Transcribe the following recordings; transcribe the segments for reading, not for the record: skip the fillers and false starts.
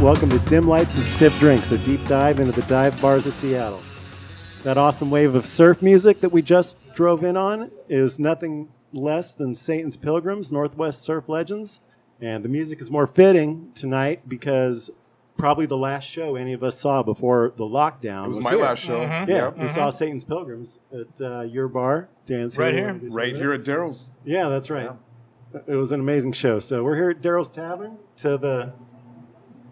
Welcome to Dim Lights and Stiff Drinks, a deep dive into the dive bars of Seattle. That awesome wave of surf music that we just drove in on is nothing less than Satan's Pilgrims, Northwest Surf Legends. And the music is more fitting tonight because probably the last show any of us saw before the lockdown. It was my last show. Mm-hmm. Yeah, we saw Satan's Pilgrims at your bar. Dan's right here. Right here at Darrell's. Yeah, that's right. Yeah. It was an amazing show. So we're here at Darrell's Tavern. To the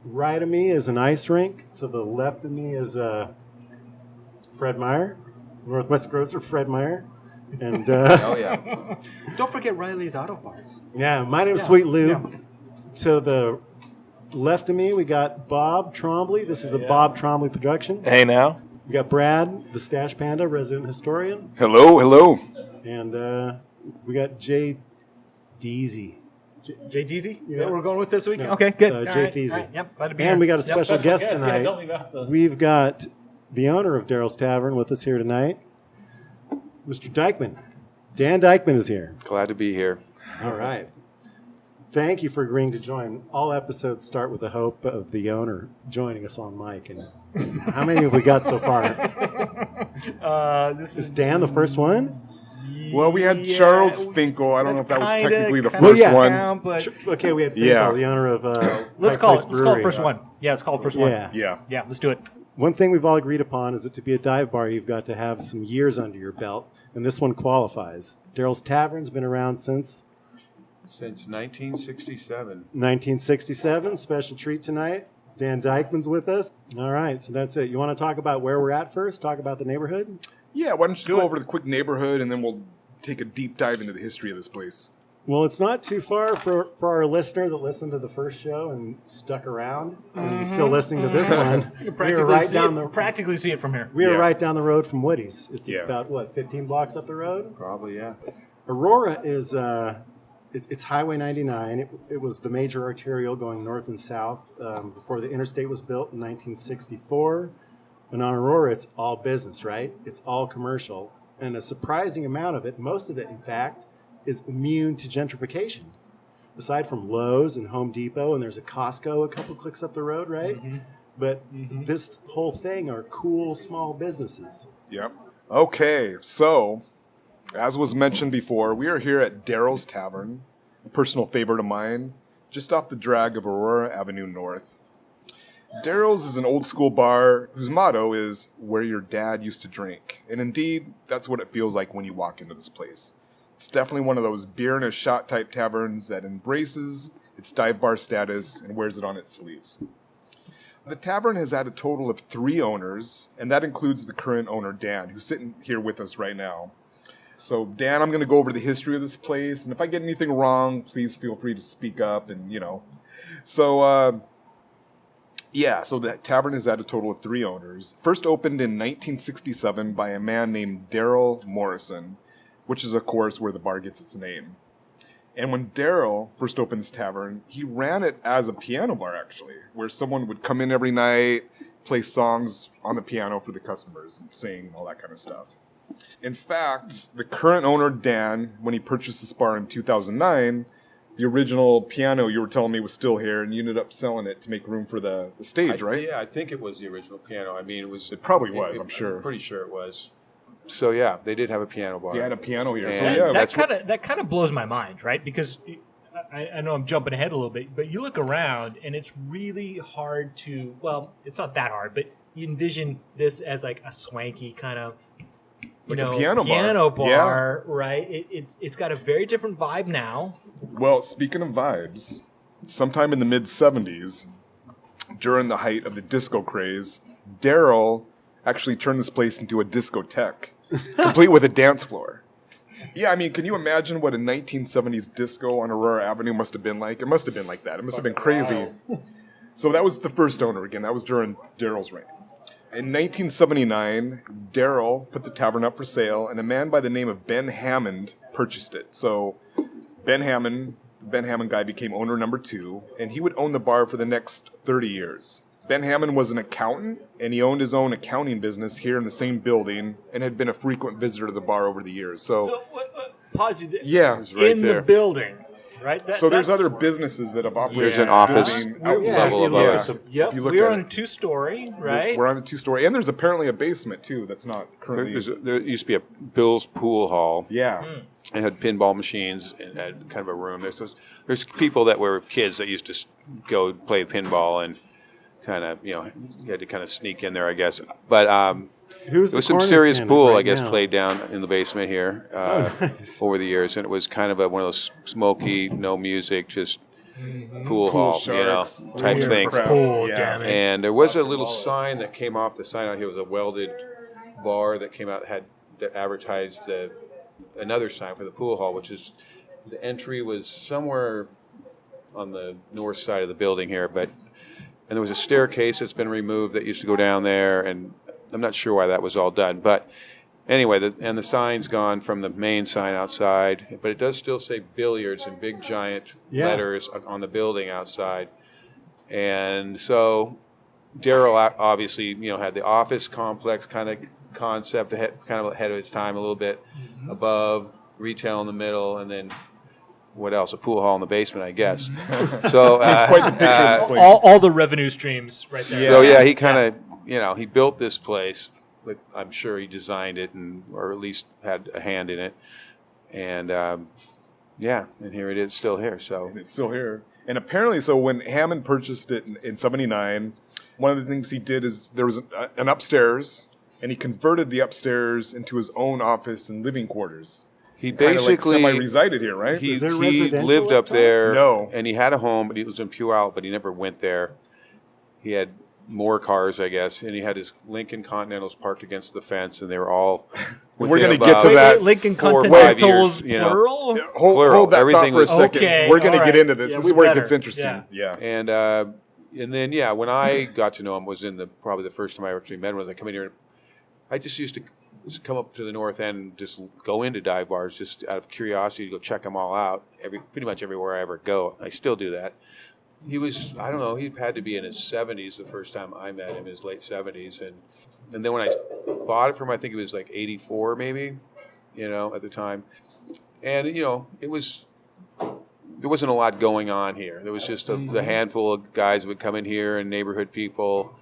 right of me is an ice rink. To the left of me is Fred Meyer, Northwest Grocer Fred Meyer. And oh, yeah. Don't forget Riley's Auto Parts. Yeah, my name's Sweet Lou. Yeah. To the left of me, we got Bob Trombley. This is a Bob Trombley production. Hey, now. We got Brad, the Stash Panda, resident historian. Hello. And we got Jay Deasy. Jay Deasy? Yeah. That we're going with this week? No. Okay, good. Jay Feasy. Right. Yep, glad to be and here. We got a special guest tonight. Don't leave out the... We've got the owner of Darrell's Tavern with us here tonight, Mr. Dykeman. Dan Dykeman is here. Glad to be here. All right. Thank you for agreeing to join. All episodes start with the hope of the owner joining us on mic. And how many have we got so far? Is Dan the first one? Well, we had Charles Finkel. I don't know if that was technically the first one. Okay, we had Finkel, the owner of Let's call it first one. Yeah, it's called first one. Yeah, let's do it. One thing we've all agreed upon is that to be a dive bar, you've got to have some years under your belt, and this one qualifies. Darrell's Tavern's been around since 1967. 1967. Special treat tonight. Dan Dykeman's with us. All right, so that's it. You want to talk about where we're at first? Talk about the neighborhood? Yeah, why don't you go over the quick neighborhood, and then we'll take a deep dive into the history of this place. Well, it's not too far for our listener that listened to the first show and stuck around and he's still listening to this one. You practically see it from here. We are right down the road from Woody's. It's about, 15 blocks up the road? Probably, yeah. Aurora is... It's Highway 99. It was the major arterial going north and south before the interstate was built in 1964. And on Aurora, it's all business, right? It's all commercial. And a surprising amount of it, most of it, in fact, is immune to gentrification. Aside from Lowe's and Home Depot, and there's a Costco a couple clicks up the road, right? Mm-hmm. But this whole thing are cool small businesses. Yep. Okay, so... as was mentioned before, we are here at Darrell's Tavern, a personal favorite of mine, just off the drag of Aurora Avenue North. Darrell's is an old-school bar whose motto is, where your dad used to drink. And indeed, that's what it feels like when you walk into this place. It's definitely one of those beer-in-a-shot type taverns that embraces its dive bar status and wears it on its sleeves. The tavern has had a total of 3 owners, and that includes the current owner, Dan, who's sitting here with us right now. So, Dan, I'm going to go over the history of this place, and if I get anything wrong, please feel free to speak up, and, So, so the tavern has had a total of 3 owners. First opened in 1967 by a man named Darrell Morrison, which is, of course, where the bar gets its name. And when Darrell first opened this tavern, he ran it as a piano bar, actually, where someone would come in every night, play songs on the piano for the customers, and sing, all that kind of stuff. In fact, the current owner, Dan, when he purchased this bar in 2009, the original piano you were telling me was still here, and you ended up selling it to make room for the stage, right? Yeah, I think it was the original piano. I mean, It probably was, I'm sure. I'm pretty sure it was. So, yeah, they did have a piano bar. They had a piano here. That kind of blows my mind, right? Because I know I'm jumping ahead a little bit, but you look around, and it's really hard to, well, it's not that hard, but you envision this as like a swanky kind of, a piano bar, right? It's got a very different vibe now. Well, speaking of vibes, sometime in the mid-'70s, during the height of the disco craze, Darrell actually turned this place into a discotheque, complete with a dance floor. Yeah, I mean, can you imagine what a 1970s disco on Aurora Avenue must have been like? It must have been like that. It must have been crazy. Wow. So that was the first owner again. That was during Darrell's reign. In 1979, Darrell put the tavern up for sale, and a man by the name of Ben Hammond purchased it. So the Ben Hammond guy became owner number 2, and he would own the bar for the next 30 years. Ben Hammond was an accountant, and he owned his own accounting business here in the same building and had been a frequent visitor to the bar over the years. So pause you there. Yeah. It was right in there. The building. right? There's other businesses that have operated. There's an this office building level above yeah. us. Yep, If you look we were at on it. a 2-story, right? We're on a 2-story, and there's apparently a basement too. That's not currently. There used to be a Bill's pool hall. Yeah. It had pinball machines and had kind of a room. There's people that were kids that used to go play pinball and kind of, you had to kind of sneak in there, I guess. But there was some serious pool, I guess, played down in the basement here Nice. over the years. And it was kind of one of those smoky, no music, just pool hall, sharks, type weird things. crap. Pool, Yeah. damn it. And there was a little sign that came off the sign out here. It was a welded bar that came out that advertised another sign for the pool hall, which is the entry was somewhere on the north side of the building here, and there was a staircase that's been removed that used to go down there, and I'm not sure why that was all done, but anyway, the sign's gone from the main sign outside, but it does still say billiards in big giant letters on the building outside. And so Darrell obviously, had the office complex kind of concept kind of ahead of its time a little bit, above, retail in the middle, and then what else? A pool hall in the basement, I guess. So It's quite the picture of this place. All the revenue streams right there. So he kind of he built this place. But I'm sure he designed it or at least had a hand in it. And and here it is, still here. So It's still here. And apparently, so when Hammond purchased it in 79, one of the things he did is there was an upstairs, and he converted the upstairs into his own office and living quarters. he Kinda basically semi-resided here, right? he Is there lived residential up up top? there. No. And he had a home, but he was in Puyallup, but he never went there. He had more cars, I guess, and he had his Lincoln Continentals parked against the fence, and they were all. We're gonna within get to about that. Lincoln 4 or 5 Continentals, years, plural? Hold Plural. that Everything thought for a was- second. Okay, We're going to all get right. into this. Yeah, This we is where it better. gets interesting. Yeah. Yeah. And then when I got to know him was probably the first time I actually met him was I come in here. I just used to come up to the north end and just go into dive bars just out of curiosity to go check them all out. Pretty much everywhere I ever go, I still do that. He was, I don't know, he had to be in his 70s the first time I met him, his late 70s. And then when I bought it from him, I think it was like 84 maybe, at the time. And, it was, there wasn't a lot going on here. There was just the handful of guys would come in here and neighborhood people.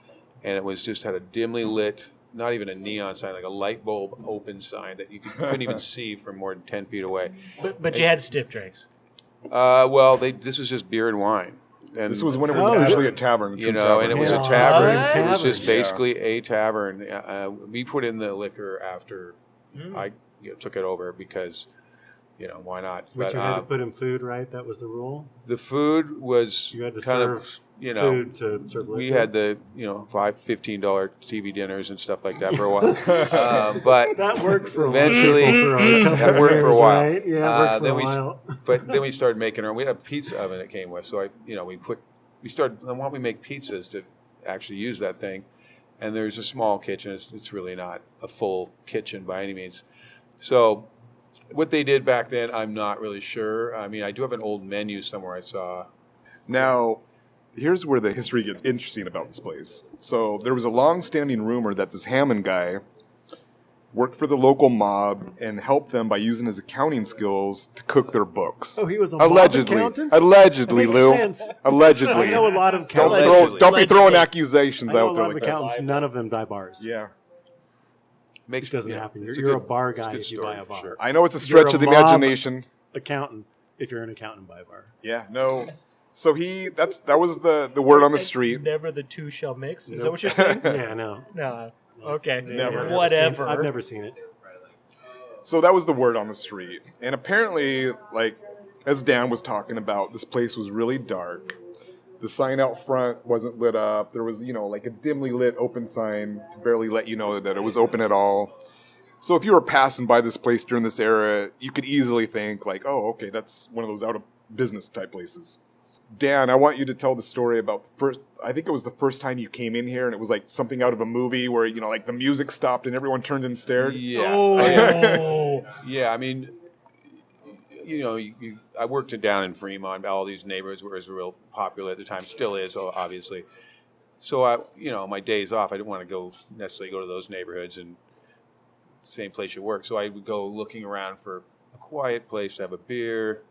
And it was just had a dimly lit, not even a neon sign, like a light bulb open sign that you couldn't even see from more than 10 feet away. But you had stiff drinks. This was just beer and wine. And This was when it was Oh, actually a tavern. True tavern. and it was a Yeah. tavern. What? It was just Tavern. basically a tavern. We put in the liquor after I took it over because, why not? But you had to put in food, right? That was the rule. The food was You had to kind serve of, food to serve liquor. we had the, $15 TV dinners and stuff like that for a while. But that worked for eventually, a couple that worked for a years, while. Right? Yeah, it worked for then a we, while. But then we started making our own. We had a pizza oven it came with, so we started. Why don't we make pizzas to actually use that thing? And there's a small kitchen. It's really not a full kitchen by any means. So what they did back then, I'm not really sure. I mean, I do have an old menu somewhere I saw. Now, here's where the history gets interesting about this place. So there was a long-standing rumor that this Hammond guy worked for the local mob and helped them by using his accounting skills to cook their books. Oh, he was a mob allegedly. accountant? Allegedly, That makes Lou. sense. Allegedly. I know a lot of Don't, accountants. Allegedly. don't be throwing Allegedly. accusations I know a out there lot of like that. accountants. None of them buy bars. Yeah. Makes It doesn't happen. it's You're a good- bar it's guy good if you story buy a for bar. sure. I know it's a You're stretch a of the mob imagination. Accountant, if you're an accountant, buy a bar. Yeah, no. So that was the word on the street. Never the two shall mix. Is that Nope. what you're saying? Yeah, no. No. Okay. Never. Whatever. I've never seen it. So that was the word on the street. And apparently, as Dan was talking about, this place was really dark. The sign out front wasn't lit up. There was, like a dimly lit open sign to barely let you know that it was open at all. So if you were passing by this place during this era, you could easily think oh, okay, that's one of those out of business type places. Dan, I want you to tell the story about I think it was the first time you came in here and it was like something out of a movie where, the music stopped and everyone turned and stared. Yeah. Oh. Yeah, I mean, I worked down in Fremont. All these neighborhoods were real popular at the time, still is, obviously. So my days off, I didn't want to necessarily go to those neighborhoods and same place you work. So I would go looking around for a quiet place to have a beer,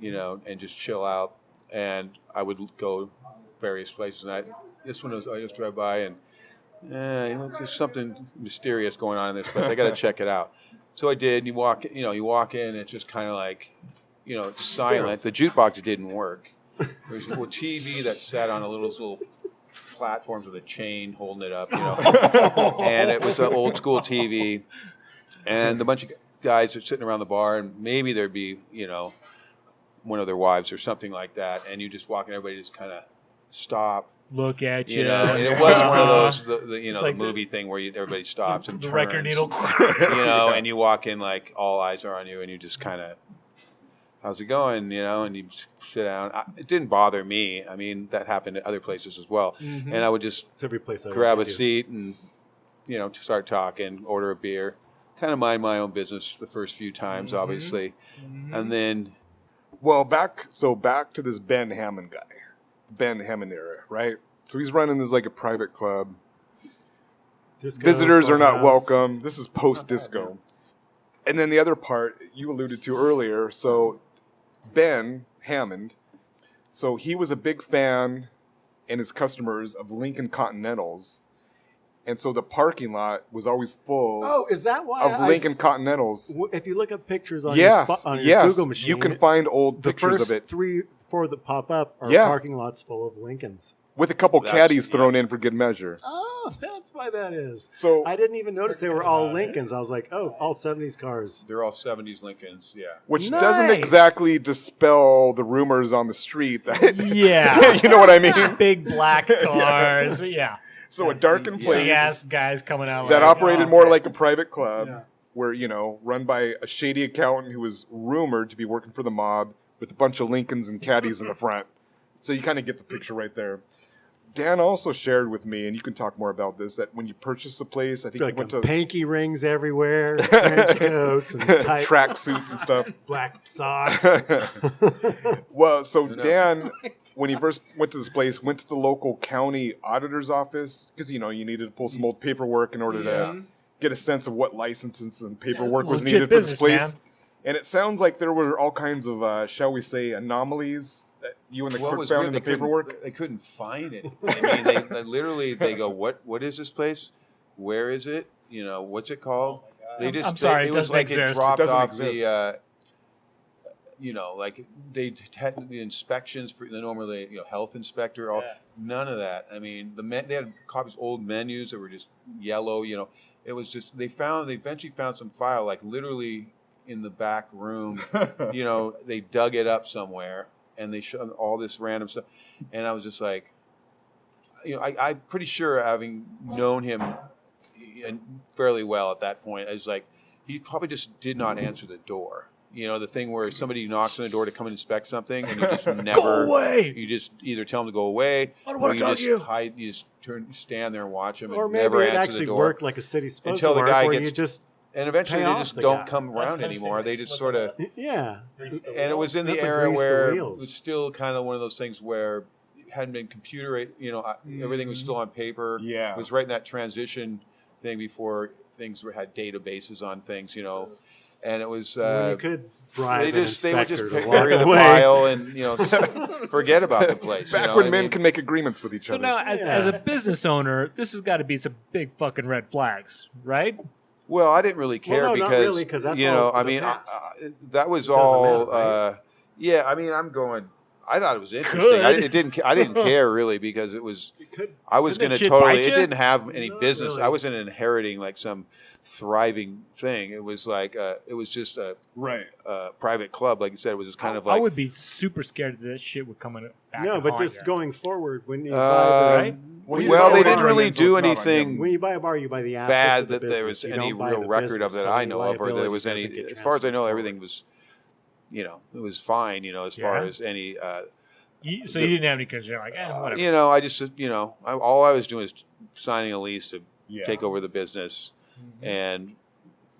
and just chill out. And I would go various places. And this one was, I just drive by and, there's something mysterious going on in this place. I got to check it out. So I did. And you walk in, and it's just kind of like, it's silent. The jukebox didn't work. There's a little TV that sat on a little platforms with a chain holding it up, and it was an old school TV, and a bunch of guys are sitting around the bar, and maybe there'd be, one of their wives or something like that, and you just walk and everybody just kind of stop, look at you, and it wasn't one of those, the movie thing where everybody stops and the turns, record needle, and you walk in like all eyes are on you, and you just kind of, how's it going? And you sit down. It didn't bother me. I mean, that happened at other places as well. Mm-hmm. And I would just it's every place grab a seat and, start talking, order a beer, kind of mind my own business the first few times, mm-hmm. obviously. Mm-hmm. And then. Well, back to this Ben Hammond guy, Ben Hammond era, right? So he's running this like a private club. Disco, visitors are not welcome. This is post-disco. And then the other part you alluded to earlier, so Ben Hammond, so he was a big fan and his customers of Lincoln Continentals. And so the parking lot was always full is that why of Lincoln Continentals. If you look at pictures on your Google machine, you can find old pictures of it. The first 3-4 that pop up are parking lots full of Lincolns. With a couple caddies thrown in for good measure. Oh, that's why that is. So I didn't even notice they were all Lincolns. I was like, all 70s cars. They're all 70s Lincolns, yeah. Which doesn't exactly dispel the rumors on the street that yeah. You know what I mean? Big black cars. Yeah. So a darkened place. Big ass guys coming out that operated more like a private club where, run by a shady accountant who was rumored to be working for the mob with a bunch of Lincolns and caddies in the front. So you kind of get the picture right there. Dan also shared with me, and you can talk more about this, that when you purchased the place, I think you went to pinky rings everywhere, trench coats, and tight track suits and stuff, black socks. Well, so Dan, when he first went to this place, went to the local county auditor's office because you needed to pull some old paperwork in order to get a sense of what licenses and paperwork was needed for this place. Man. And it sounds like there were all kinds of, shall we say, anomalies that you and the clerk found in the paperwork. They couldn't find it. I mean, they literally go, what is this place? Where is it? What's it called? They just. I'm sorry, it was like exist. It dropped off the. Like they had the inspections for the normally, health inspector. None of that. I mean, they had copies of old menus that were just yellow. It was just they eventually found some file like literally in the back room. They dug it up somewhere. And they showed all this random stuff, and I was just like, I'm pretty sure, having known him fairly well at that point, I was like, he probably just did not answer the door. The thing where somebody knocks on the door to come and inspect something, and you just never go away. You just either tell them to go away, or you just hide. You just stand there and watch them, or and maybe never it answer actually the door worked like a city's supposed until to work, the guy where gets. You just and eventually they just don't guy. come around anymore. They just sort of and it was in the That's era where it wheels. was still kind of one of those things where it hadn't been computer. Everything was still on paper. Yeah, it was right in that transition thing before things had databases on things. And it was you could bribe they would just bury the file and forget about the place. Back when men can make agreements with each other. So now, as a business owner, this has got to be some big fucking red flags, right? Well, I didn't really care not because really, that's all I mean, that was all. Matter, right? I mean, I'm going. I thought it was interesting. I didn't care really because it was. I was going to totally. It didn't have any business. Really. I wasn't inheriting like some thriving thing. It was like it was just a private club, like you said. It was just kind of like. I would be super scared that this shit would come in back. No, but just going forward when you buy the. Well, they didn't really do anything. When you buy a bar, you buy the assets bad of the that there was any real record of that I know of, or there was any. As far as I know, everything was. It was fine. As far as any. You didn't have any concern, like whatever. I just all I was doing was signing a lease to take over the business, and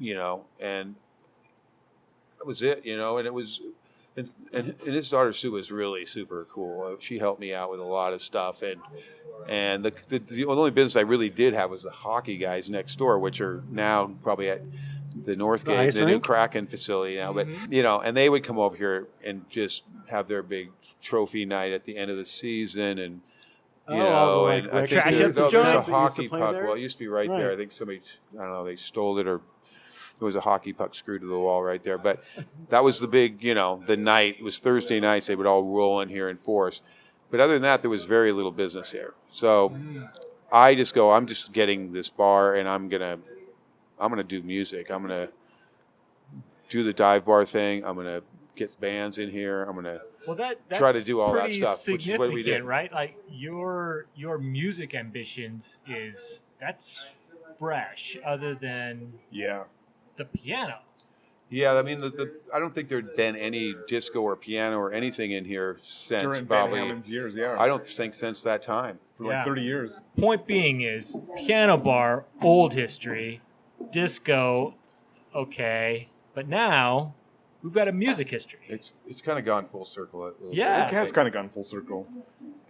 and that was it. And it was. And his daughter Sue was really super cool. She helped me out with a lot of stuff, and the only business I really did have was the hockey guys next door, which are now probably the North The Gate, ice the new rink? Kraken facility now. But and they would come over here and just have their big trophy night at the end of the season, and all the, like, and I record think Trash there's up the a joint? hockey play puck. there? Well, it used to be right there. I think somebody, I don't know, they stole it, or there was a hockey puck screwed to the wall right there. But that was the big, the night. It was Thursday nights. They would all roll in here in force. But other than that, there was very little business here. So I just go, I'm just getting this bar, and I'm gonna do music. I'm gonna do the dive bar thing. I'm gonna get bands in here. I'm gonna that's try to do all that pretty stuff, which is what we did. right? Like your music ambitions that's fresh, other than the piano. Yeah, I mean, I don't think there'd been any disco or piano or anything in here since During probably. Ben Hammond's years, yeah. I don't think since that time. For like 30 years. Point being is piano bar, old history, disco, okay, but now we've got a music history. It's kind of gone full circle. A little Yeah. It has kind of gone full circle.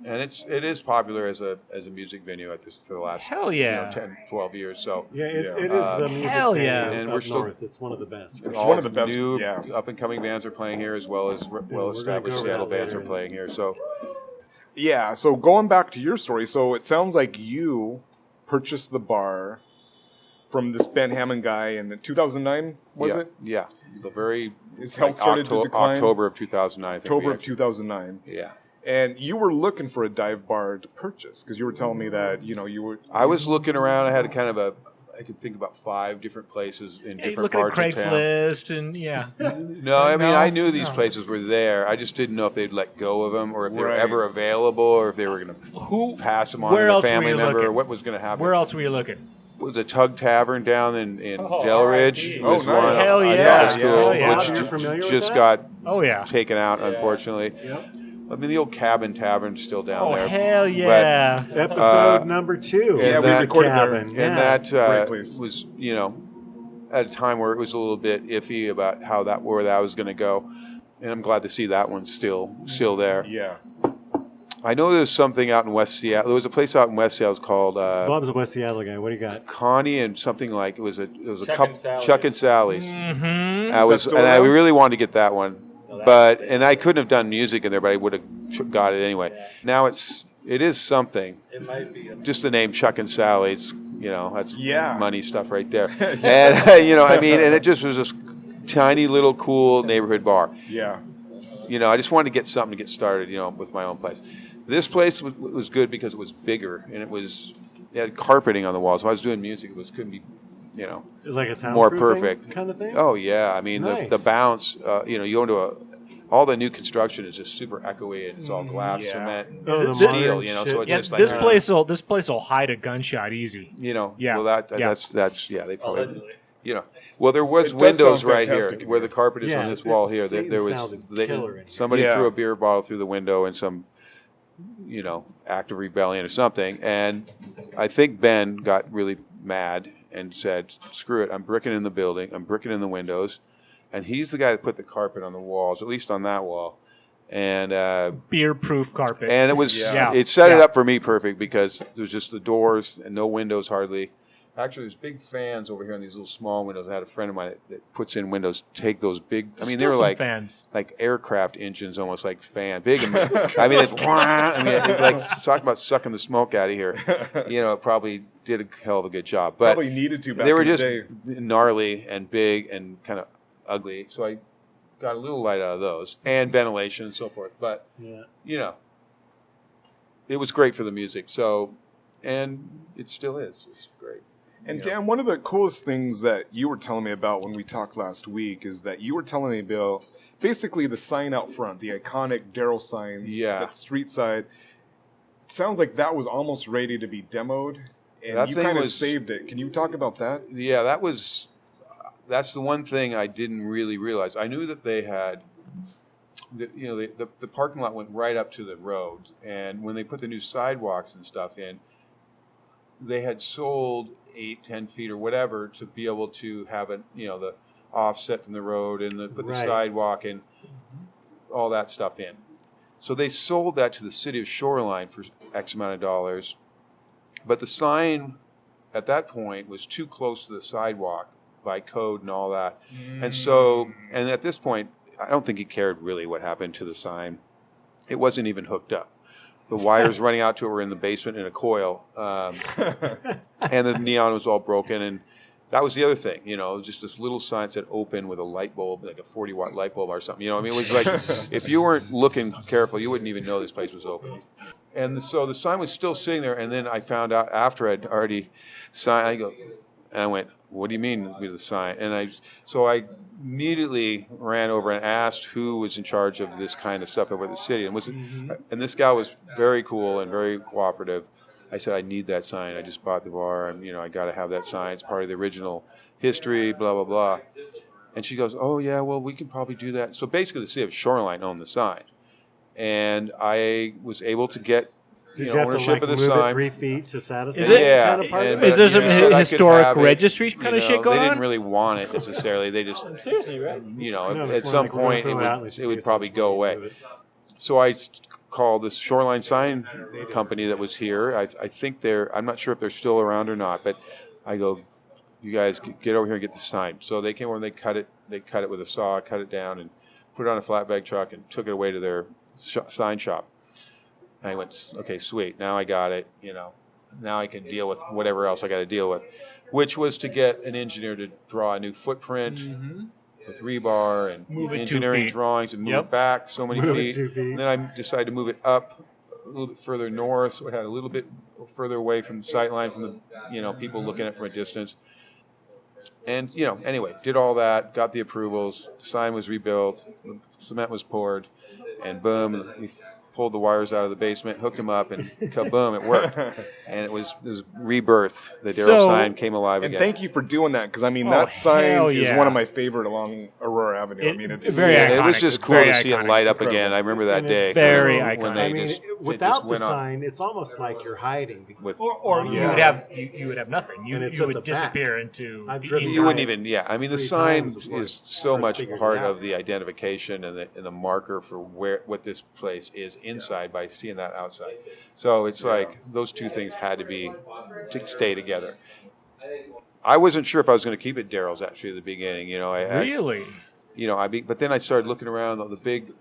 and it is popular as a music venue at this for the last Hell yeah. 10, 12 years. So Yeah, it is the music Hell venue yeah. And up we're still- north. It's one of the best. It's one of the best, new yeah. up and coming bands are playing here, as well as well-established go over Seattle that bands are later. playing here. So Yeah, so going back to your story, so it sounds like you purchased the bar from this Ben Hammond guy in 2009, was yeah, it? Yeah, the very His health started to decline. October of 2009. I think October we of actually- 2009. Yeah. And you were looking for a dive bar to purchase because you were telling me that, you were... I was looking around. I had I could think about 5 different places in Hey, different looking at parts of town. Craigslist and No, I mean, No, I knew these no. places were there. I just didn't know if they'd let go of them, or if they were Right. ever available, or if they were going to pass them on Where to a else were family you member, or looking? what was going to happen. where else were you looking? It was a Tug Tavern down in Oh, Delridge. R.I.P. was Oh, nice. one Hell I yeah. thought was cool, Hell yeah. which You're familiar with just that? got Oh yeah. taken out, unfortunately. Yep. I mean, the old Cabin Tavern's still down Oh there. hell yeah. Episode number 2. yeah, is we the recorded there. cabin. And Yeah. that Great place. was, at a time where it was a little bit iffy about where that was going to go. And I'm glad to see that one's still there. Yeah. I know there's something out in West Seattle. There was a place out in West Seattle called Bob's a West Seattle guy. What do you got? Connie and something like it was a Chuck couple and Sally's. Chuck and Sally's. Mm-hmm. I was still and I around? really wanted to get that one, and I couldn't have done music in there, but I would have got it anyway. Yeah. Now it is something. It might be. Just the name Chuck and Sally's, that's Yeah. money stuff right there. And I mean, and it just was this tiny little cool neighborhood bar. Yeah. I just wanted to get something to get started, with my own place. This place was good because it was bigger, and it had carpeting on the walls. If I was doing music, couldn't be, Like a soundproofing more perfect kind of thing? Oh yeah, I mean Nice. the bounce. You go into all the new construction is just super echoey, and it's all glass, Yeah. cement, Oh, the steel. modern So shit. it's Yeah, just like this place will hide a gunshot easy. Yeah. Yeah. Well, Yeah. that's they probably. Allegedly. Well, there was It does windows sound right here fantastic in where here. the carpet is Yeah, on this wall here. Satan There was sounded killer in here. somebody Yeah. threw a beer bottle through the window, and some act of rebellion or something. And I think Ben got really mad and said, "Screw it! I'm bricking in the building. I'm bricking in the windows." And he's the guy that put the carpet on the walls, at least on that wall. And Beer-proof carpet. it was Yeah. it set it Yeah. up for me perfect because there was just the doors and no windows hardly. Actually, there's big fans over here on these little small windows. I had a friend of mine that puts in windows, take those big. I mean, they Still were some like fans. aircraft engines, almost like big. And, I mean, it's like talk about sucking the smoke out of here. It probably did a hell of a good job, but Probably needed to back they were in the just day. gnarly and big and kind of ugly. So I got a little light out of those and ventilation and so forth. But Yeah. it was great for the music. So, and it still is. It's great. And Dan, one of the coolest things that you were telling me about when we talked last week is that you were telling me about basically the sign out front, the iconic Darrell sign, Yeah. that street side. It sounds like that was almost ready to be demoed, and That you thing kind of was- saved it. Can you talk about that? Yeah, that's the one thing I didn't really realize. I knew that they had, the parking lot went right up to the road, and when they put the new sidewalks and stuff in, they had sold 8-10 feet or whatever to be able to have the offset from the road and put the Right. sidewalk and all that stuff in. So they sold that to the city of Shoreline for X amount of dollars, but the sign at that point was too close to the sidewalk by code and all that. And so, and at this point, I don't think he cared really what happened to the sign. It wasn't even hooked up. The wires running out to it were in the basement in a coil. And the neon was all broken. And that was the other thing, just this little sign said open with a light bulb, like a 40-watt light bulb or something. It was like, if you weren't looking careful, you wouldn't even know this place was open. And so the sign was still sitting there. And then I found out after I'd already signed, I went, what do you mean with the sign? And I immediately ran over and asked who was in charge of this kind of stuff over the city. And this guy was very cool and very cooperative. I said, I need that sign. I just bought the bar. And, I got to have that sign. It's part of the original history, blah, blah, blah. And she goes, oh, yeah, well, we can probably do that. So basically the city of Shoreline owned the sign. And I was able to get Did you have ownership to of the move sign. It 3 feet to satisfy Is it- that kind of part of Is it? there some said I could historic have it, registry kind of shit going They on? didn't really want it necessarily. They just, Seriously, right? No, at it's some more like we're gonna point throw it out and it would probably go away. move it. So I called this Shoreline Sign company that was here. I think I'm not sure if they're still around or not, but I go, you guys get over here and get the sign. So they came over and they cut it with a saw, cut it down and put it on a flatbed truck and took it away to their sign shop. And I went, okay, sweet. Now I got it. Now I can deal with whatever else I got to deal with, which was to get an engineer to draw a new footprint with rebar and Move it 2 engineering feet. drawings and move Yep. it back so many Move it feet. 2 feet. And then I decided to move it up a little bit further north, so it had a little bit further away from the sight line from the people looking at it from a distance. And anyway, did all that, got the approvals, the sign was rebuilt, the cement was poured, and boom, we pulled the wires out of the basement, hooked them up, and kaboom, it worked. And it was rebirth. The Darrell So- sign came alive And again. thank you for doing that, because Oh, that hell sign is yeah. one of my favorite along Aurora Avenue. It's Very Yeah, it was iconic. just It's cool very to see it iconic. light up Incredible. again. I remember that And day. it's Very when iconic. they I mean, just, it without just the went up sign, it's almost like you're hiding. with Or you Yeah. would have nothing. You And it's you at would the back. disappear into I've the driven ink. You wouldn't Right. even, yeah. I mean, the 3 sign times before is I so first much figured it part out. of the identification and the marker for what this place is inside by seeing that outside. So it's like those two things had to stay together. I wasn't sure if I was going to keep it Darrell's actually at the beginning. Really? But then I started looking around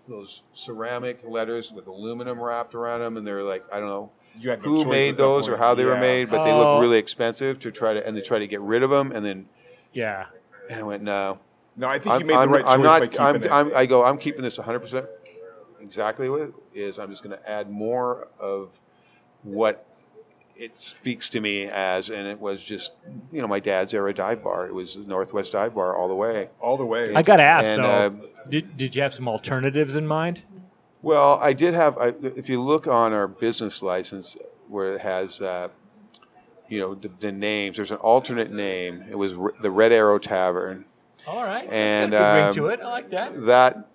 those ceramic letters with aluminum wrapped around them, and they're like, I don't know You had no who choice made at that those or point. how they were Yeah. made, but they Oh. look really expensive to try to get rid of them, and then. Yeah. And I went, no. No, I think you I'm, made the I'm, right choice I'm by not. keeping it. I'm keeping this 100% exactly what it is. I'm just going to add more of what it speaks to me as, and it was just my dad's era dive bar. It was the Northwest Dive Bar all the way. All the way. I got to ask And, though. Did you have some alternatives in mind? Well, I did have. If you look on our business license, where it has, the names. There's an alternate name. It was the Red Arrow Tavern. All right. And, That's got a good ring to it. I like that. That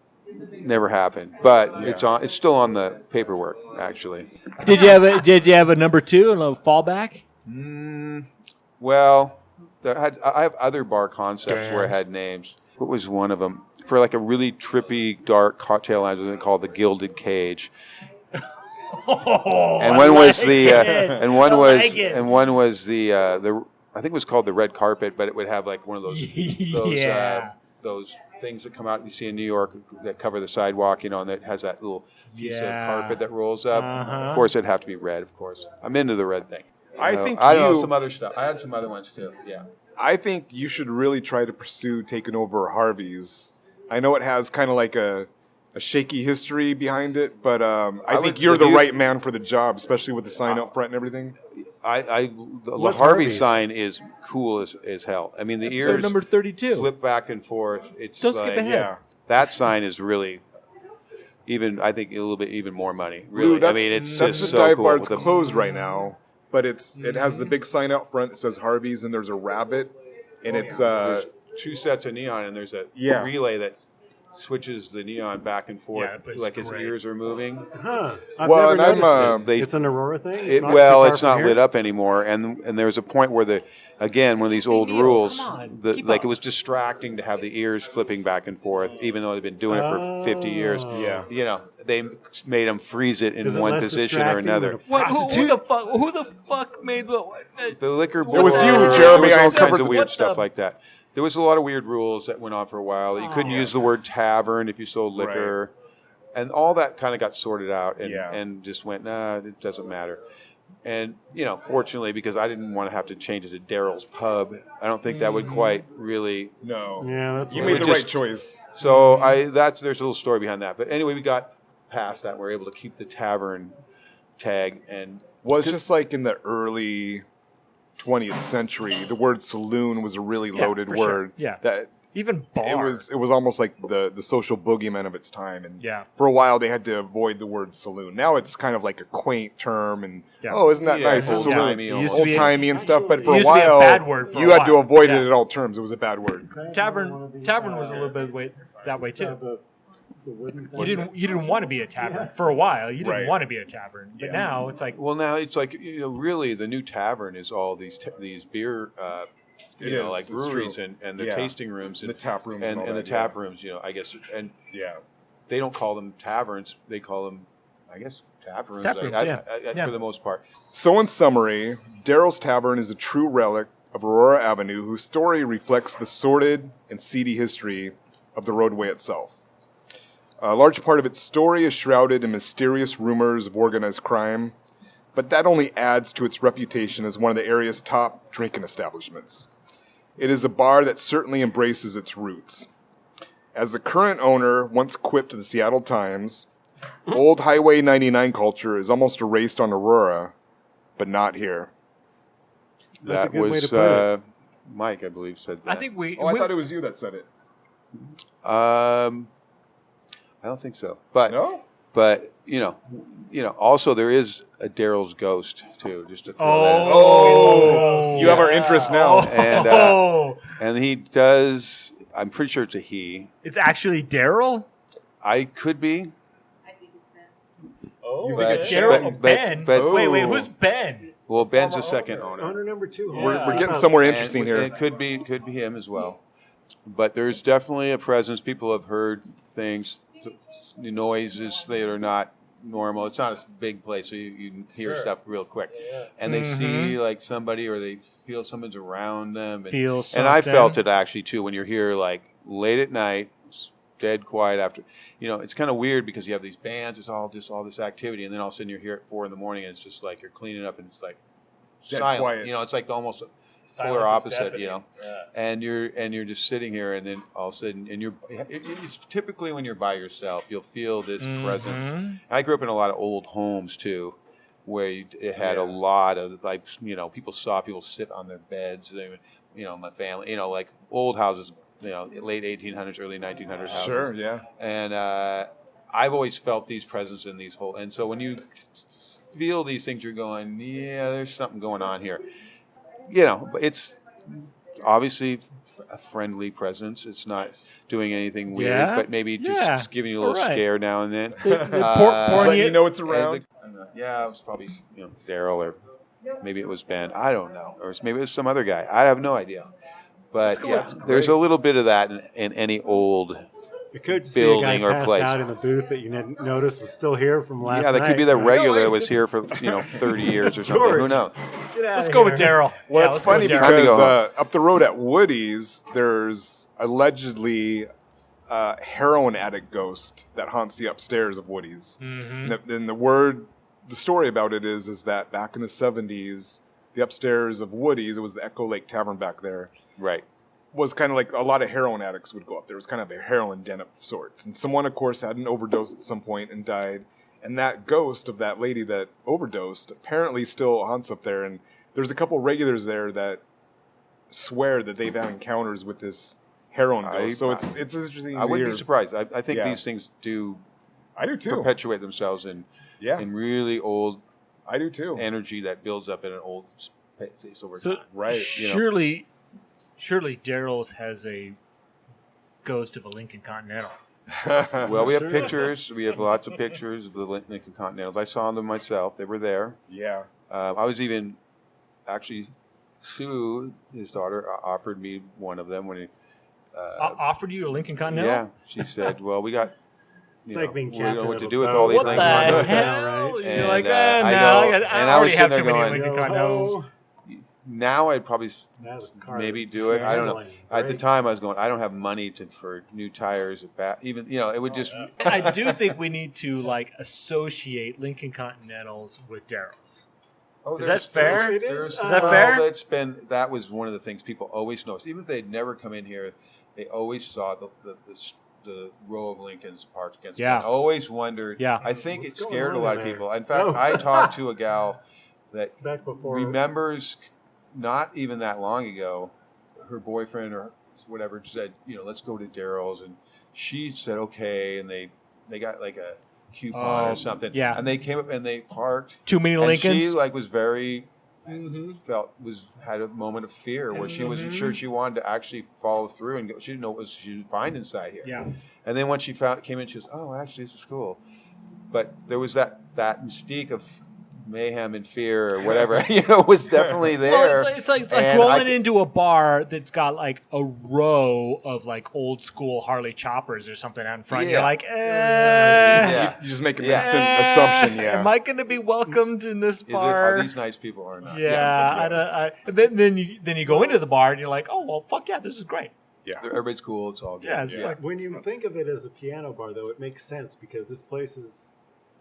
never happened, but it's still on the paperwork actually. Did you have a number 2 and a fallback? Well, I have other bar concepts where it had names. What was one of them? For like a really trippy, dark cocktail line, called the Gilded Cage. Oh, And one was the, it. and one I was, like it. and one was the I think it was called the Red Carpet, but it would have like one of those, Yeah. those things that come out you see in New York that cover the sidewalk, and that has that little piece Yeah. of carpet that rolls up. Uh-huh. Of course, it'd have to be red. Of course, I'm into the red thing. I think I don't know you- some other stuff. I had some other ones too. Yeah. I think you should really try to pursue taking over Harvey's. I know it has kind of like a shaky history behind it, but I think you're the right man for the job, especially with the sign out front and everything. The What's Harvey Harvey's? sign is cool as hell. I mean, the Episode ears number 32. flip back and forth. It's Don't skip like, ahead. Yeah. that sign is really I think a little bit even more money. Blue, Really, I mean, it's that's just the so dive cool. bar. It's with the- closed right now, but it has the big sign out front. It says Harvey's, and there's a rabbit, and it's There's 2 sets of neon, and there's a Yeah. relay that switches the neon back and forth, Yeah, that place is like his great. ears are moving. Huh. I've Well, never and noticed they- it. It's an Aurora thing? It, Not too well, far it's from not here? lit up anymore, and there's a point where one of these old Neil, rules, come on, keep like up. it was distracting to have the ears flipping back and forth, even though they've been doing it for 50 years. Yeah. They made them freeze it in Is it one less position or distracting another. than a What, prostitute? who the fuck made the? The liquor It board. was you, there Jeremy. was I all uncovered kinds of the- weird what stuff the- like that. there was a lot of weird rules that went on for a while. You couldn't use the word tavern if you sold liquor. Right. And all that kind of got sorted out and just went, nah, it doesn't matter. And, fortunately, because I didn't want to have to change it to Darrell's Pub, I don't think that would quite really... No. Yeah, you made the right choice. So there's a little story behind that. But anyway, we got past that. We were able to keep the tavern tag. And well, it's just like in the early 20th century, the word saloon was a really loaded word. Sure. Yeah. That even bar. It was almost like the social boogeyman of its time. And for a while, they had to avoid the word saloon. Now it's kind of like a quaint term. And, isn't that nice? Old-timey and stuff. But for a while, you had to avoid it at all terms. It was a bad word. Tavern was a little bit that way, too. You didn't want to be a tavern for a while. You didn't want to be a tavern, but now it's like really the new tavern is all these beer, like breweries and the tasting rooms and the tap rooms and the tap rooms. I guess they don't call them taverns. They call them, I guess, tap rooms. For the most part. So in summary, Darrell's Tavern is a true relic of Aurora Avenue, whose story reflects the sordid and seedy history of the roadway itself. A large part of its story is shrouded in mysterious rumors of organized crime, but that only adds to its reputation as one of the area's top drinking establishments. It is a bar that certainly embraces its roots. As the current owner once quipped to the Seattle Times, old Highway 99 culture is almost erased on Aurora, but not here. That's that a good was way to put it. Mike, I believe, said that. I think I thought it was you that said it. I don't think so. But no? But also there is a Darrell's Ghost too, just to throw that in. Oh, you have our interest now. And he does, I'm pretty sure it's a he. It's actually Darrell? I could be. I think it's Ben. Oh, Darrell. Ben. Wait, who's Ben? Well, Ben's the second owner. Owner number 2. We're getting somewhere interesting here. It could be him as well. But there's definitely a presence. People have heard things, the noises that are not normal. It's not a big place, so you hear stuff real quick. And they see like somebody, or they feel someone's around them. And I felt it actually too when you're here like late at night, dead quiet after. It's kind of weird because you have these bands. It's all this activity, and then all of a sudden you're here at 4 a.m. and it's just like you're cleaning up, and it's like dead silent. Quiet. It's like almost polar opposite. And you're just sitting here, and then all of a sudden, and it's typically when you're by yourself, you'll feel this presence. And I grew up in a lot of old homes too, where it had a lot of people saw people sit on their beds. My family, like old houses. Late 1800s, early 1900s houses. Sure, yeah. And I've always felt these presence in these whole. And so when you feel these things, you're going, there's something going on here. But it's obviously a friendly presence. It's not doing anything weird, but maybe just giving you a little scare now and then. Just letting you know it's around. It was probably Darrell, or maybe it was Ben. I don't know, or maybe it was some other guy. I have no idea. But there's a little bit of that in any old it could just building be a guy or passed place. out in the booth that you didn't notice was still here from last night. Yeah, that could be the regular that was here for 30 years or something. Who knows? Let's go with Darrell. Well, it's funny because up the road at Woody's, there's allegedly a heroin addict ghost that haunts the upstairs of Woody's. Mm-hmm. And the story about it is that back in the 70s, the upstairs of Woody's, it was the Echo Lake Tavern back there. Right. Was kind of like a lot of heroin addicts would go up there. It was kind of a heroin den of sorts. And someone, of course, had an overdose at some point and died. And that ghost of that lady that overdosed apparently still haunts up there. And there's a couple regulars there that swear that they've had encounters with this heroin ghost. So it's interesting. I wouldn't be surprised. I think these things do. I do too. Perpetuate themselves in really old. I do too. Energy that builds up in an old space over time. Right. Surely Darrell's has a ghost of a Lincoln Continental. Well, we have pictures. We have lots of pictures of the Lincoln Continentals. I saw them myself. They were there. Yeah. I was even actually Sue, his daughter, offered me one of them when he offered you a Lincoln Continental. Yeah, she said, "Well, we got." It's like being we don't know what to do with with all these what Lincoln the Continentals. hell? Right? You're like, I already have too many Lincoln Continentals. now I'd probably maybe do it. I don't know. At the time, I was going, I don't have money for new tires. Even it would just. I do think we need to like associate Lincoln Continentals with Darrell's. Oh, is that fair? Is that fair? That was one of the things people always noticed. Even if they'd never come in here, they always saw the row of Lincolns parked against. Yeah. I always wondered. Yeah. I think it scared a lot of people. In fact, I talked to a gal that remembers. Not even that long ago, her boyfriend or whatever said, let's go to Darrell's, and she said okay, and they got like a coupon or something, and they came up and they parked too many Lincolns. She like was very had a moment of fear where she wasn't sure she wanted to actually follow through and go. She didn't know what she would find inside here. Yeah, and then when she came in, she was, oh, actually, this is cool, but there was that mystique of mayhem and fear or whatever, was definitely there. Well, it's like rolling into a bar that's got like a row of like old school Harley choppers or something out in front. Yeah. You're like, You just make an instant assumption. Yeah. Am I going to be welcomed in this bar? Are these nice people or not? Yeah. Then you go into the bar and you're like, oh well, fuck yeah, this is great. Yeah. Everybody's cool. It's all good. Yeah, it's like when you think of it as a piano bar, though, it makes sense because this place is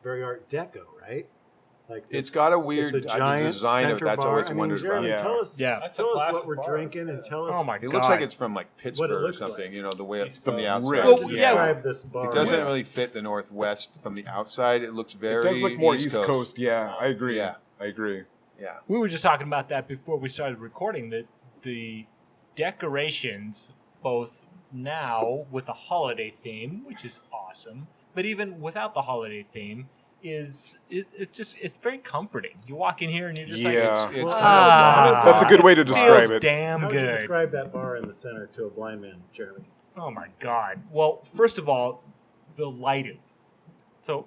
very Art Deco, right? Like it's got a weird giant design of that's bar. always wondered about. Jeremy, tell us what we're bar. drinking and tell us. Oh my god! It looks like it's from like Pittsburgh or something. Like. The way from the outside. Well, describe this bar. It doesn't really fit the Northwest from the outside. It looks very. It does look more East Coast. Yeah, I agree. Yeah, I agree. Yeah. We were just talking about that before we started recording. That the decorations, both now with a holiday theme, which is awesome, but even without the holiday theme. It's very comforting. You walk in here and you're just like, that's a good way to describe it. Damn How good. How would you describe that bar in the center to a blind man, Jeremy? Oh my god. Well, first of all, the lighting. So,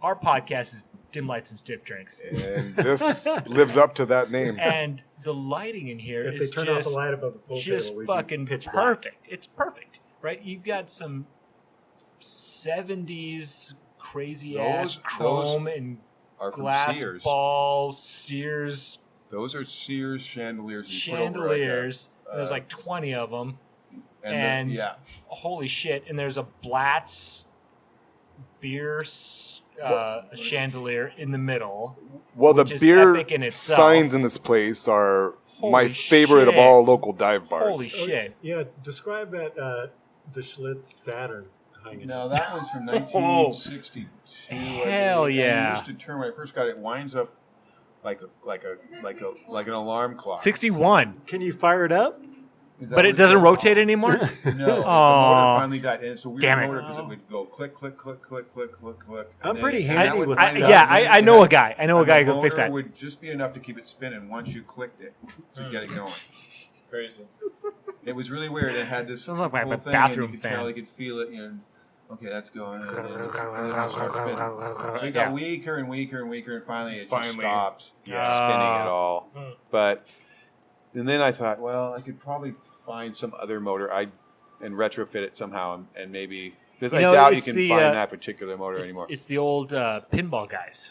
our podcast is Dim Lights and Stiff Drinks, and this lives up to that name. And the lighting in here if is they turn off the light above the pool just table, fucking pitch perfect. It's perfect, right? You've got some 70s. Crazy ass chrome and glass Sears. balls, Sears. Those are Sears chandeliers. Chandeliers. There's like 20 of them. And holy shit. And there's a Blatz beer chandelier in the middle. Well, the beer signs in this place are my favorite of all local dive bars. Holy shit. Yeah, describe that, the Schlitz Saturn. No, that one's from 1962. Hell yeah! I used to turn when I first got it. It winds up like an alarm clock. 61. Can you fire it up? But it doesn't rotate anymore. No, the motor finally died, and it's a weird Damn it. motor because it would go click, click, click, click, click, click, click. I'm pretty handy with stuff. I know a guy. I know a guy who can fix that. The motor would just be enough to keep it spinning once you clicked it to get it going. Crazy. It was really weird. It had this sounds like my thing, bathroom and you could fan. tell, you could feel it. Okay, that's going. And then it starts spinning. It got weaker and weaker and weaker, and finally it just stopped spinning at all. But and then I thought, well, I could probably find some other motor and retrofit it somehow, and maybe because I doubt you can find that particular motor anymore. It's the old pinball guys.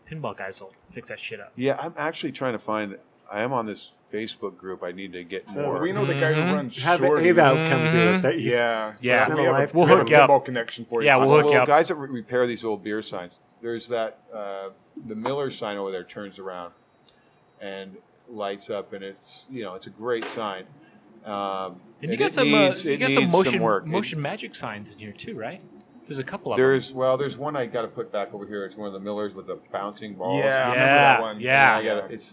Pinball guys will fix that shit up. Yeah, I'm actually trying to find. I am on this Facebook group. I need to get more. We know the guy who runs Have Shorty's. Avow come do it. That We'll hook you up. Football connection for you. Yeah, we'll hook you up. Guys that repair these old beer signs. There's that the Miller sign over there turns around and lights up, and it's it's a great sign. And you got some motion magic signs in here too, right? There's a couple of them. There's one I got to put back over here. It's one of the Millers with the bouncing balls. Yeah, I remember that one. Yeah.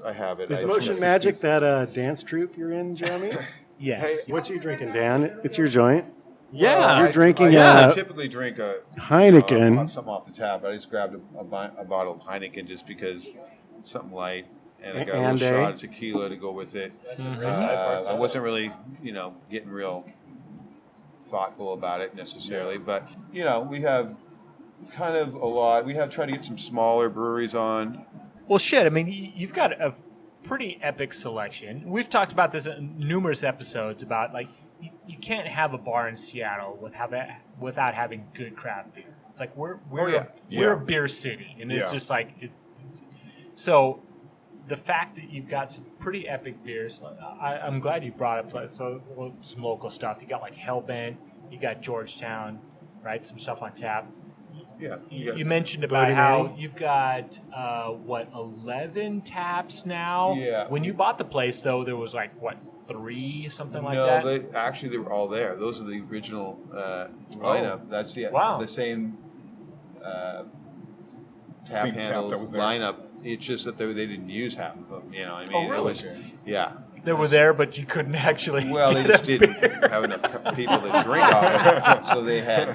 I have it. Is Motion Magic that dance troupe you're in, Jeremy? Yes. Hey, what you drinking, Dan? It's your joint. Yeah. You're drinking I typically drink a Heineken. Something off the tap, but I just grabbed a bottle of Heineken just because something light. And I got a little shot of tequila to go with it. I wasn't really, getting real thoughtful about it necessarily, but we have kind of a lot. We have tried to get some smaller breweries on. Well, shit. I mean, you've got a pretty epic selection. We've talked about this in numerous episodes about like you can't have a bar in Seattle without having good craft beer. It's like we're a beer city, and it's just like so. the fact that you've got some pretty epic beers, I'm glad you brought up some local stuff. You got like Hellbent, you got Georgetown, right? Some stuff on tap. Yeah. You mentioned about how you've got 11 taps now. Yeah. When you bought the place, though, there was 3, something like no, that. they were all there. Those are the original lineup. That's the same tap handles lineup. It's just that they didn't use half of them. You know what I mean? Oh, really? They were there, but you couldn't actually. Well, they just didn't have enough people to drink off it, so they had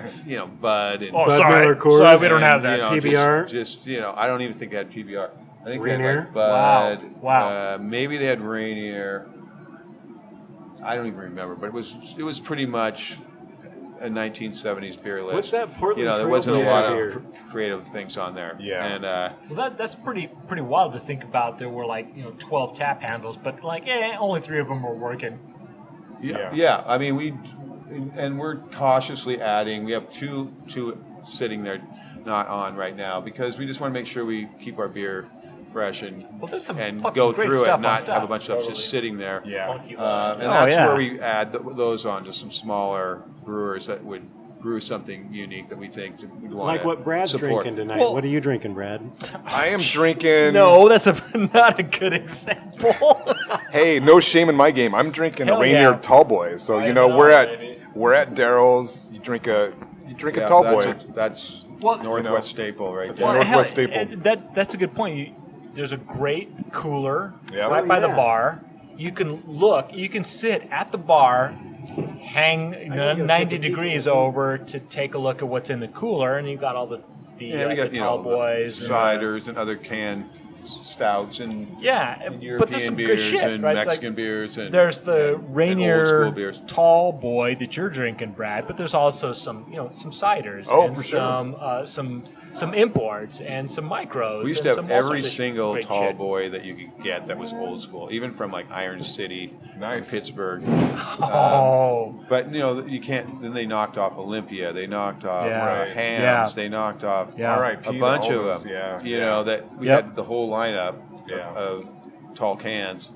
Bud and Bud Miller Coors. Sorry, we don't have that. PBR. Just I don't even think they had PBR. I think Rainier? they had Bud. Wow. Maybe they had Rainier. I don't even remember, but it was pretty much a 1970s beer list. What's that Portland there Trail wasn't a Blazer lot beer? of creative things on there. Yeah. And well, that's pretty wild to think about. There were 12 tap handles, but only 3 of them were working. Yeah. I mean, we're cautiously adding. We have two sitting there, not on right now, because we just want to make sure we keep our beer fresh and go through it, and not have a bunch of stuff just sitting there. Yeah. And that's where we add those on to some smaller brewers that would brew something unique that we think we'd want Like what Brad's support. drinking tonight. Well, what are you drinking, Brad? I am drinking. No, that's not a good example. Hey, no shame in my game. I'm drinking Hell a Rainier yeah. Tall Boy. So we're at Darrell's. You drink a Tall Boy. That's Well, Northwest staple right It's there. a Northwest staple. That's a good point. There's a great cooler Yeah. right by the Yeah. bar. You can sit at the bar, hang go take 90 a peek degrees and see. over to take a look at what's in the cooler, and you've got all the We got Tall Boys, ciders and other canned stouts and and European but there's some beers good shit, and right? It's Mexican beers and there's the and Rainier old school beers. Tall Boy that you're drinking, Brad, but there's also some ciders and for sure. some imports and some micros. We used and to have some all every sorts of single great tall shit. boy that you could get that was old school, even from Iron City, Nice. Pittsburgh. Oh, But you can't. Then they knocked off Olympia. They knocked off Yeah. Hams. Yeah. They knocked off Yeah. R.I.P. a bunch to all of those, them. Yeah. You know that we Yep. had the whole lineup Yeah. of tall cans.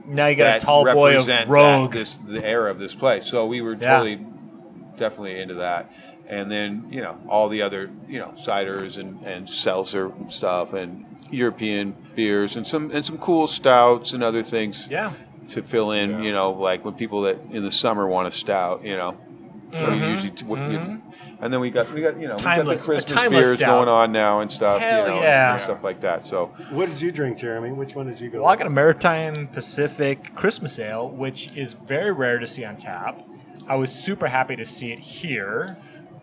now you got that a Tall Boy of represent Rogue. the era of this place. So we were definitely into that. And then all the other ciders and seltzer stuff and European beers and some cool stouts and other things Yeah. to fill in. Like when people that in the summer want a stout. So we usually and then we got we got the Timeless- a Christmas timeless beers stout. going on now and stuff. Hell yeah. and stuff like that. So What did you drink, Jeremy? Which one did you go Well, I with? got a Maritime Pacific Christmas Ale, which is very rare to see on tap. I was super happy to see it here.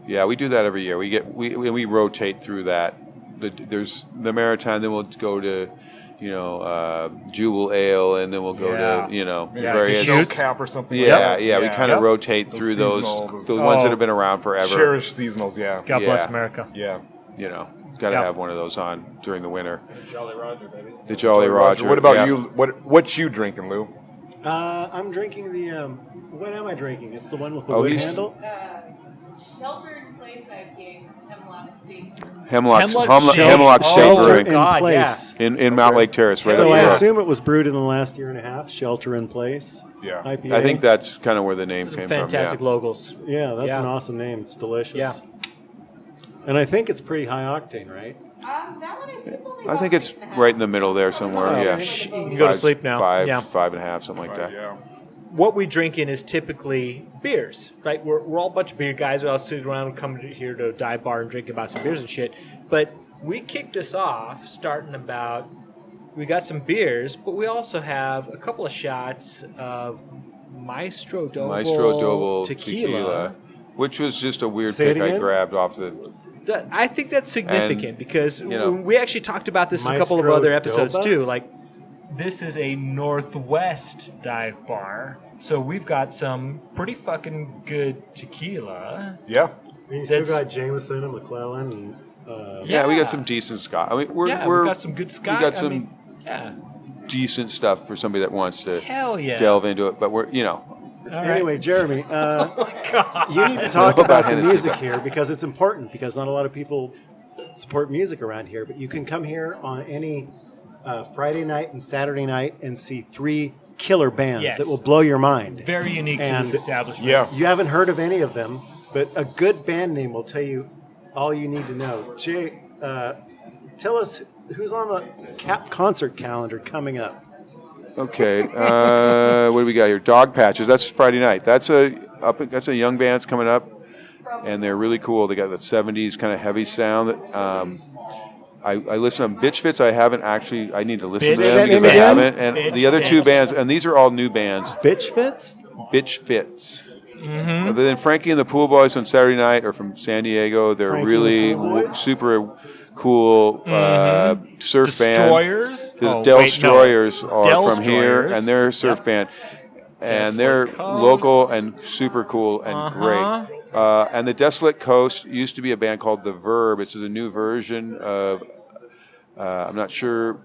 yeah, we do that every year. We rotate through that. There's the Maritime, then we'll go to Jewel Ale, and then we'll go to Yeah, various. Snow Cap or something. Yeah, like that. yeah, we kind of rotate Those through seasonal, those those- ones that Oh. have been around forever. Cherished seasonals. Yeah. God bless Yeah. America. Yeah. Got to Yep. have one of those on during the winter. Jolly Roger, baby. The Jolly Roger. What about yeah. you? What you drinking, Lou? I'm drinking the. What am I drinking? It's the one with the Oh, wood he's- handle. Shelter in place IPA from Hemlock State. Hemlock Shade. Hemlock Oh, State Shelter Brewing in God, place. in Mount Lake Terrace, right So up I there. assume it was brewed in the last year and a half. Shelter in place. Yeah. IPA. I think that's kind of where the name Some came fantastic from. logos. Yeah, that's Yeah. an awesome name. It's delicious. Yeah. And I think it's pretty high octane, right? That one I think only I about think it's 6.5. right in the middle there somewhere. Oh, yeah, okay. You can go to sleep now. Five, Yeah. 5.5, something like that. Yeah. What we drink in is typically beers, right? We're all a bunch of beer guys. We all sit around and come here to a dive bar and drink about some beers and shit. But we kicked this off starting about, we got some beers, but we also have a couple of shots of Maestro Doble tequila. which was just a weird Say it pick I again? grabbed off the. I think that's significant And, because you know- we actually talked about this in a couple of Maestro other episodes Doba? too. Like, this is a Northwest dive bar, so we've got some pretty fucking good tequila. Yeah. And you still That's- got Jameson and McClellan. And, Yeah, we Yeah. got some decent Scott. I mean, We got some good Scott. We got some yeah. decent stuff for somebody that wants to Hell yeah. delve into it. But we're All right. Anyway, Jeremy, God. you need to talk About about the Hennessy, music but- here because it's important because not a lot of people support music around here. But you can come here on any Friday night and Saturday night and see 3 killer bands Yes. that will blow your mind. Very unique to And- this establishment. Yeah. You haven't heard of any of them, but a good band name will tell you all you need to know. Jay, tell us who's on the concert calendar coming up. Okay, what do we got here? Dog Patches. That's Friday night. That's a young band's coming up, and they're really cool. They got the '70s kind of heavy sound. That I listen to Bitch Fits. I haven't actually. I need to listen to Bitch them because Fits. I haven't. And Bitch the other 2 Fits. bands, and these are all new bands. Bitch Fits? Bitch Fits. Other than Frankie and the Pool Boys on Saturday night are from San Diego. They're Frankie really and the Pool Boys? super cool surf band. Destroyers? The Oh, Del wait, no. Destroyers are Del from here, Destroyers. and they're a surf band. And Desolate they're Coast. local and super cool and great. And the Desolate Coast used to be a band called The Verb. This is a new version of, I'm not sure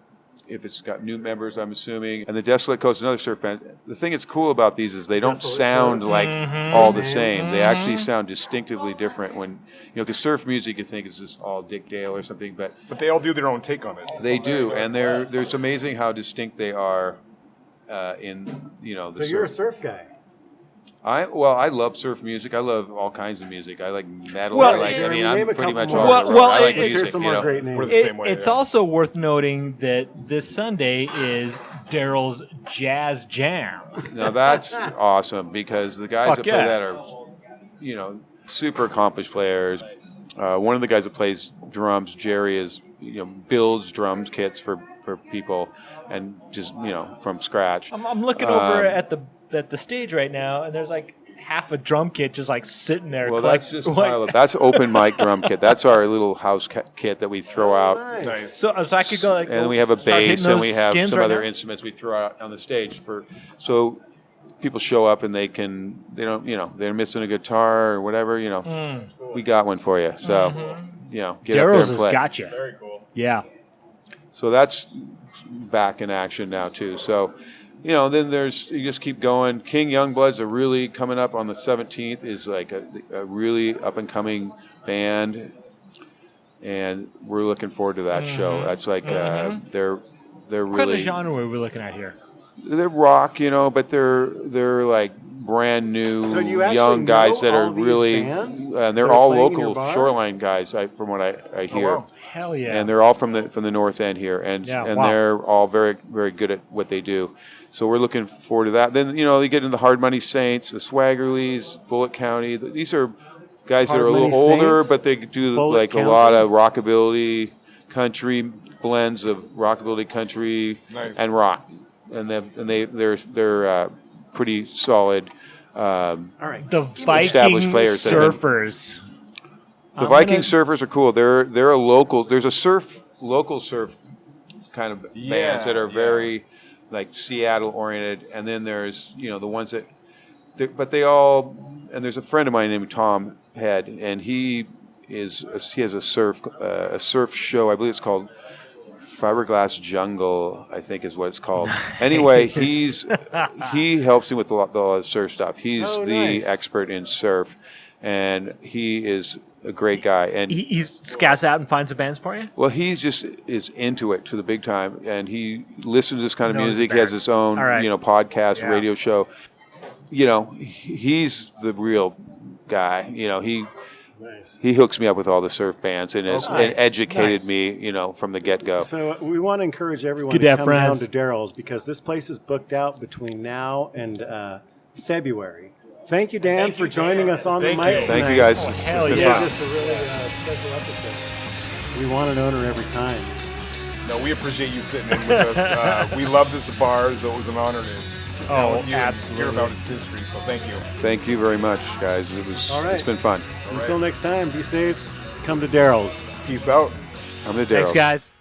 if it's got new members, I'm assuming. And the Desolate Coast is another surf band. The thing that's cool about these is they don't Desolate sound Coast. like all the same. They actually sound distinctively different when, because surf music you think is just all Dick Dale or something, but But they all do their own take on it. they do. And it's amazing how distinct they are in, the So you're a surf. surf guy. I love surf music. I love all kinds of music. I like metal. Well, Name I'm a pretty couple much more. all Well, over. well, I like let's Let's hear music, some you more know. great We're names. the same way. It's yeah. also worth noting that this Sunday is Darrell's Jazz Jam. Now that's awesome because the guys Fuck that play yeah. that are, super accomplished players. One of the guys that plays drums, Jerry, builds drum kits for people and just from scratch. I'm looking over at the stage right now, and there's like half a drum kit just like sitting there. Well, that's just a pile of, that's open mic drum kit. That's our little house kit that we throw out. Nice. So I could go like, And we have a start hitting bass and those we have skins some right other now? instruments we throw out on the stage so people show up and they're missing a guitar or whatever, we got one for you. So, get up there Darrell's and has play. got you. Very cool. Yeah. So that's back in action now too. So, then you just keep going. King Youngbloods are really coming up on the 17th is like a really up and coming band. And we're looking forward to that show. That's like, they're What kind of really, genre are we looking at here? they're rock, but they're like brand new So do you actually young guys know that are all these really, bands and that they're are all playing in your local bar? shoreline guys, from what I hear. wow. Hell yeah. And they're all from the north end here, and Yeah, wow. they're all very, very good at what they do. So we're looking forward to that. Then they get into the Hard Money Saints, the Swaggerlies, Bullitt County. These are guys that Hard are a little Money older, Saints, but they do Bullitt like County? a lot of rockabilly, country blends of rockabilly, country, Nice. and rock. And they're pretty solid. All right. The Viking established players that have surfers. The Viking surfers are cool. They're a local. There's a local surf kind of bands that are very like Seattle oriented, and then there's the ones that, but they all. And there's a friend of mine named Tom Head, and he has a surf show. I believe it's called Fiberglass Jungle, I think is what it's called. Anyway, he helps me with a lot of surf stuff. He's nice. expert in surf, and he is a great guy. And He scouts out and finds the bands for you? well, he's just is into it to the big time, and he listens to this kind of Knows music. the He has band. his own, All right. podcast, Yeah. radio show. He's the real guy. Nice. He hooks me up with all the surf bands and nice. and educated Nice. me, from the get go. So we want to encourage everyone good to to have come friends. down to Darrell's because this place is booked out between now and February. Thank you, Dan, for joining us on Thank the mic you. Thank tonight. you guys. It's hell been yeah. fun. This is a really special episode. We want an owner every time. No, we appreciate you sitting in with us. We love this bar, so it was an honor to sit down with you and absolutely. hear about its history. So thank you. Thank you very much, guys. All right. It's been fun. Until next time, be safe. Come to Darrell's. Peace out. I'm the Darrell. Thanks, guys.